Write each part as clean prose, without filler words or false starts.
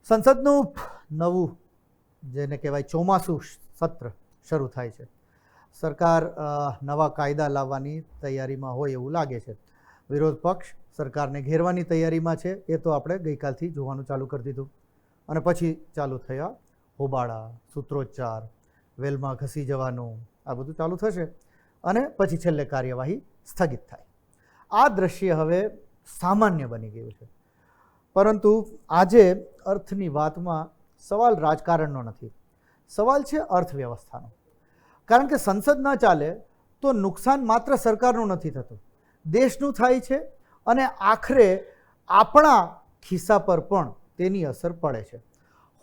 સંસદનું નવું જેને કહેવાય ચોમાસું સત્ર શરૂ થાય છે. સરકાર નવા કાયદા લાવવાની તૈયારીમાં હોય એવું લાગે છે. વિરોધ પક્ષ સરકારને ઘેરવાની તૈયારીમાં છે. એ તો આપણે ગઈકાલથી જોવાનું ચાલુ કરી દીધું અને પછી ચાલુ થયા હોબાળા, સૂત્રોચ્ચાર, વેલમાં ઘસી જવાનું, આ બધું ચાલુ થશે અને પછી છેલ્લે કાર્યવાહી સ્થગિત થાય. આ દ્રશ્ય હવે સામાન્ય બની ગયું છે. પરંતુ આજે અર્થની વાતમાં સવાલ રાજકારણનો નથી, સવાલ છે અર્થવ્યવસ્થાનો. કારણ કે સંસદ ન ચાલે તો નુકસાન માત્ર સરકારનું નથી થતું, દેશનું થાય છે અને આખરે આપણા ખિસ્સા પર પણ તેની અસર પડે છે.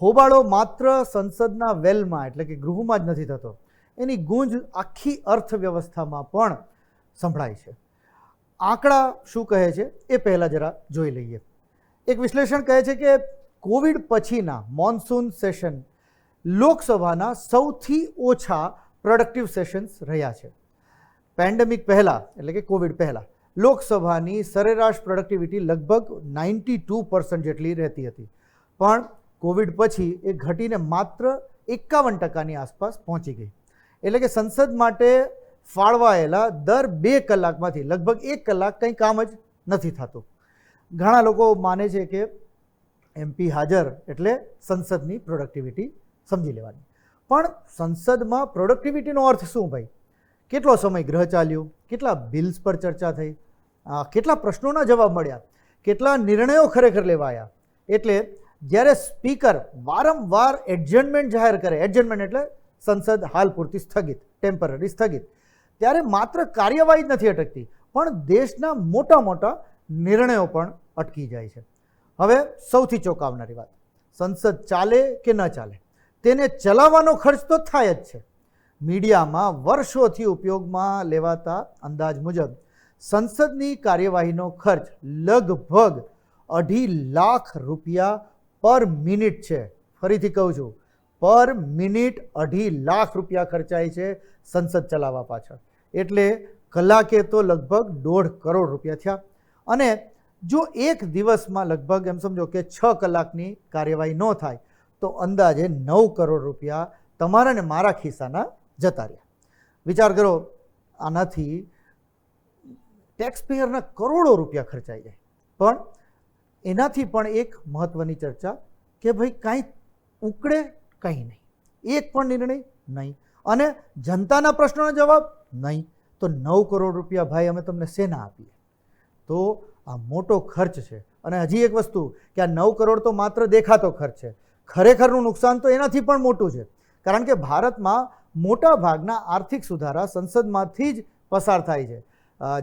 હોબાળો માત્ર સંસદના વેલમાં એટલે કે ગૃહમાં જ નથી થતો, એની ગૂંજ આખી અર્થવ્યવસ્થામાં પણ સંભળાય છે. આંકડા શું કહે છે એ પહેલાં જરા જોઈ લઈએ. એક વિશ્લેષણ કહે છે કે કોવિડ પછીના મોન્સૂન સેશન લોકસભાના સૌથી ઓછા પ્રોડક્ટિવ સેશન્સ રહ્યા છે. પેન્ડેમિક પહેલાં એટલે કે કોવિડ પહેલાં લોકસભાની સરેરાશ પ્રોડક્ટિવિટી લગભગ 92% જેટલી રહેતી હતી, પણ કોવિડ પછી એ ઘટીને માત્ર 51% આસપાસ પહોંચી ગઈ. એટલે કે સંસદ માટે ફાળવાયેલા દર 2 કલાકમાંથી લગભગ 1 કલાક કંઈ કામ જ નથી થતું. ઘણા લોકો માને છે કે MP હાજર એટલે સંસદની પ્રોડક્ટિવિટી સમજી લેવાની. પણ સંસદમાં પ્રોડક્ટિવિટીનો અર્થ શું ભાઈ? કેટલો સમય ગ્રહ ચાલ્યું, કેટલા બિલ્સ પર ચર્ચા થઈ, કેટલા પ્રશ્નોના જવાબ મળ્યા, કેટલા નિર્ણયો ખરેખર લેવાયા. એટલે જ્યારે સ્પીકર વારંવાર એડજર્નમેન્ટ જાહેર કરે, એડજર્નમેન્ટ એટલે સંસદ હાલ પૂરતી સ્થગિત, ટેમ્પરરી સ્થગિત, ત્યારે માત્ર કાર્યવાહી જ નથી અટકતી, પણ દેશના મોટા મોટા નિર્ણયો પણ અટકી જાય છે. હવે સૌથી ચોંકાવનારી વાત, સંસદ ચાલે કે ન ચાલે, તેને ચલાવવાનો ખર્ચ તો થાય જ છે. મીડિયામાં વર્ષોથી ઉપયોગમાં લેવાતા અંદાજ મુજબ સંસદની કાર્યવાહીનો ખર્ચ લગભગ 2.5 લાખ રૂપિયા પર મિનિટ છે. ફરીથી કહું છું, પર મિનિટ 2.5 લાખ રૂપિયા ખર્ચાય છે સંસદ ચલાવવા પાછળ. એટલે કલાકે તો લગભગ 1.5 કરોડ રૂપિયા થયા. અને જો એક દિવસમાં લગભગ એમ સમજો કે 6 કલાકની કાર્યવાહી ન થાય તો અંદાજે 9 કરોડ રૂપિયા તમારા ને મારા ખિસ્સાના જતા રહ્યા. વિચાર કરો, આનાથી ટેક્સપેયરના કરોડો રૂપિયા ખર્ચાઈ જાય. પણ એનાથી પણ એક મહત્ત્વની ચર્ચા કે ભાઈ કાંઈ ઉકળે કંઈ નહીં, એક પણ નિર્ણય નહીં અને જનતાના પ્રશ્નોનો જવાબ નહીં, તો 9 કરોડ રૂપિયા ભાઈ અમે તમને શેના આપીએ? તો આ મોટો ખર્ચ છે. અને હજી એક વસ્તુ કે આ 9 કરોડ તો માત્ર દેખાતો ખર્ચ છે, ખરેખરનું નુકસાન તો એનાથી પણ મોટું છે. કારણ કે ભારતમાં મોટા ભાગના આર્થિક સુધારા સંસદમાંથી જ પસાર થાય છે.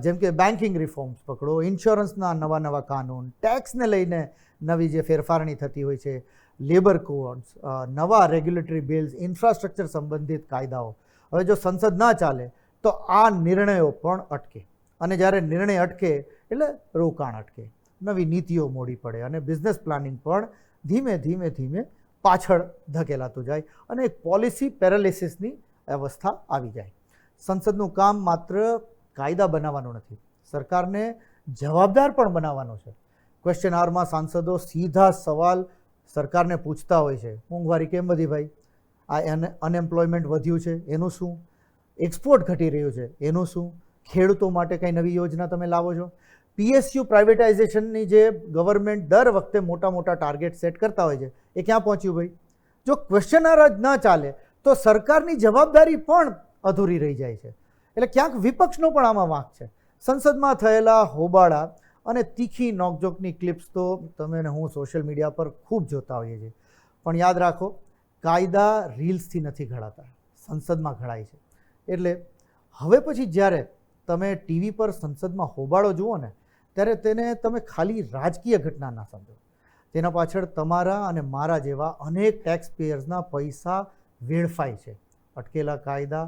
જેમ કે બેન્કિંગ રિફોર્મ્સ પકડો, ઇન્સ્યોરન્સના નવા કાનૂન, ટેક્સને લઈને નવી જે ફેરફારની થતી હોય છે, લેબર કોડ્સ, નવા રેગ્યુલેટરી બિલ્સ, ઇન્ફ્રાસ્ટ્રક્ચર સંબંધિત કાયદાઓ. હવે જો સંસદ ના ચાલે તો આ નિર્ણયો પણ અટકે, અને જ્યારે નિર્ણય અટકે એટલે રોકાણ અટકે, નવી નીતિઓ મોડી પડે અને બિઝનેસ પ્લાનિંગ પણ ધીમે ધીમે પાછળ ધકેલાતું જાય અને એક પોલિસી પેરાલિસિસની અવસ્થા આવી જાય. સંસદનું કામ માત્ર કાયદા બનાવવાનું નથી, સરકારને જવાબદાર પણ બનાવવાનો છે. ક્વેશ્ચન આવરમાં સાંસદો સીધા સવાલ સરકારને પૂછતા હોય છે. મોંઘવારી કેમ વધી ભાઈ? આ અનએમ્પ્લોયમેન્ટ વધ્યું છે એનું શું? એક્સપોર્ટ ઘટી રહ્યું છે એનું શું? ખેડૂતો માટે કંઈ નવી યોજના તમે લાવો છો? PSU પ્રાઇવેટાઇઝેશનની જે ગવર્મેન્ટ દર વખતે મોટા ટાર્ગેટ સેટ કરતા હોય છે, એ ક્યાં પહોંચ્યું ભાઈ? જો ક્વેશ્ચનર જ ન ચાલે તો સરકારની જવાબદારી પણ અધૂરી રહી જાય છે. એટલે ક્યાંક વિપક્ષનો પણ આમાં વાંક છે. સંસદમાં થયેલા હોબાળા અને તીખી નોકઝોકની ક્લિપ્સ તો તમે ને હું સોશિયલ મીડિયા પર ખૂબ જોતા હોઈએ છીએ. પણ યાદ રાખો, કાયદા રીલ્સથી નથી ઘડાતા, સંસદમાં ઘડાય છે. એટલે હવે પછી જ્યારે તમે TV પર સંસદમાં હોબાળો જુઓ ને, ત્યારે તેને તમે ખાલી રાજકીય ઘટના ના સમજો. તેના પાછળ તમારા અને મારા જેવા અનેક ટેક્સ પેયર્સના પૈસા વેડફાય છે. અટકેલા કાયદા,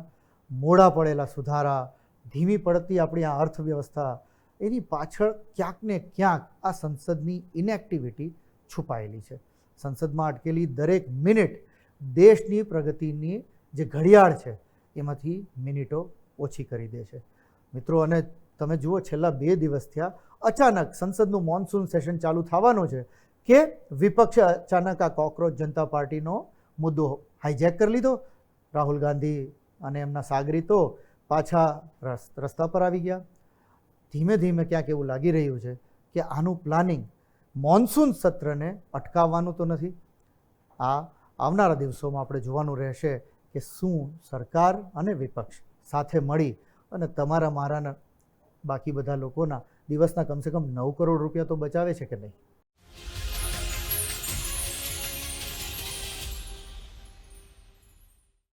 મોડા પડેલા સુધારા, ધીમી પડતી આપણી આ અર્થવ્યવસ્થા, એની પાછળ ક્યાંક ને ક્યાંક આ સંસદની ઇનએક્ટિવિટી છુપાયેલી છે. સંસદમાં અટકેલી દરેક મિનિટ દેશની પ્રગતિની જે ઘડિયાળ છે એમાંથી મિનિટો ઓછી કરી દે છે. મિત્રો, અને તમે જુઓ છેલ્લા 2 દિવસ થયા અચાનક સંસદનું મોન્સૂન સેશન ચાલુ થવાનું છે કે વિપક્ષે અચાનક આ કોકરોચ જનતા પાર્ટીનો મુદ્દો હાઈજેક કરી લીધો? રાહુલ ગાંધી અને એમના સાગરીતો પાછા રસ્તા પર આવી ગયા? ધીમે ધીમે ક્યાંક એવું લાગી રહ્યું છે કે આનું પ્લાનિંગ મોન્સૂન સત્રને અટકાવવાનું તો નથી. આ આવનારા દિવસોમાં આપણે જોવાનું રહેશે કે શું સરકાર અને વિપક્ષ સાથે મળી અને તમારા મારાના બાકી બધા લોકોના દિવસના કમસે કમ 9 કરોડ રૂપિયા તો બચાવે છે કે નહીં.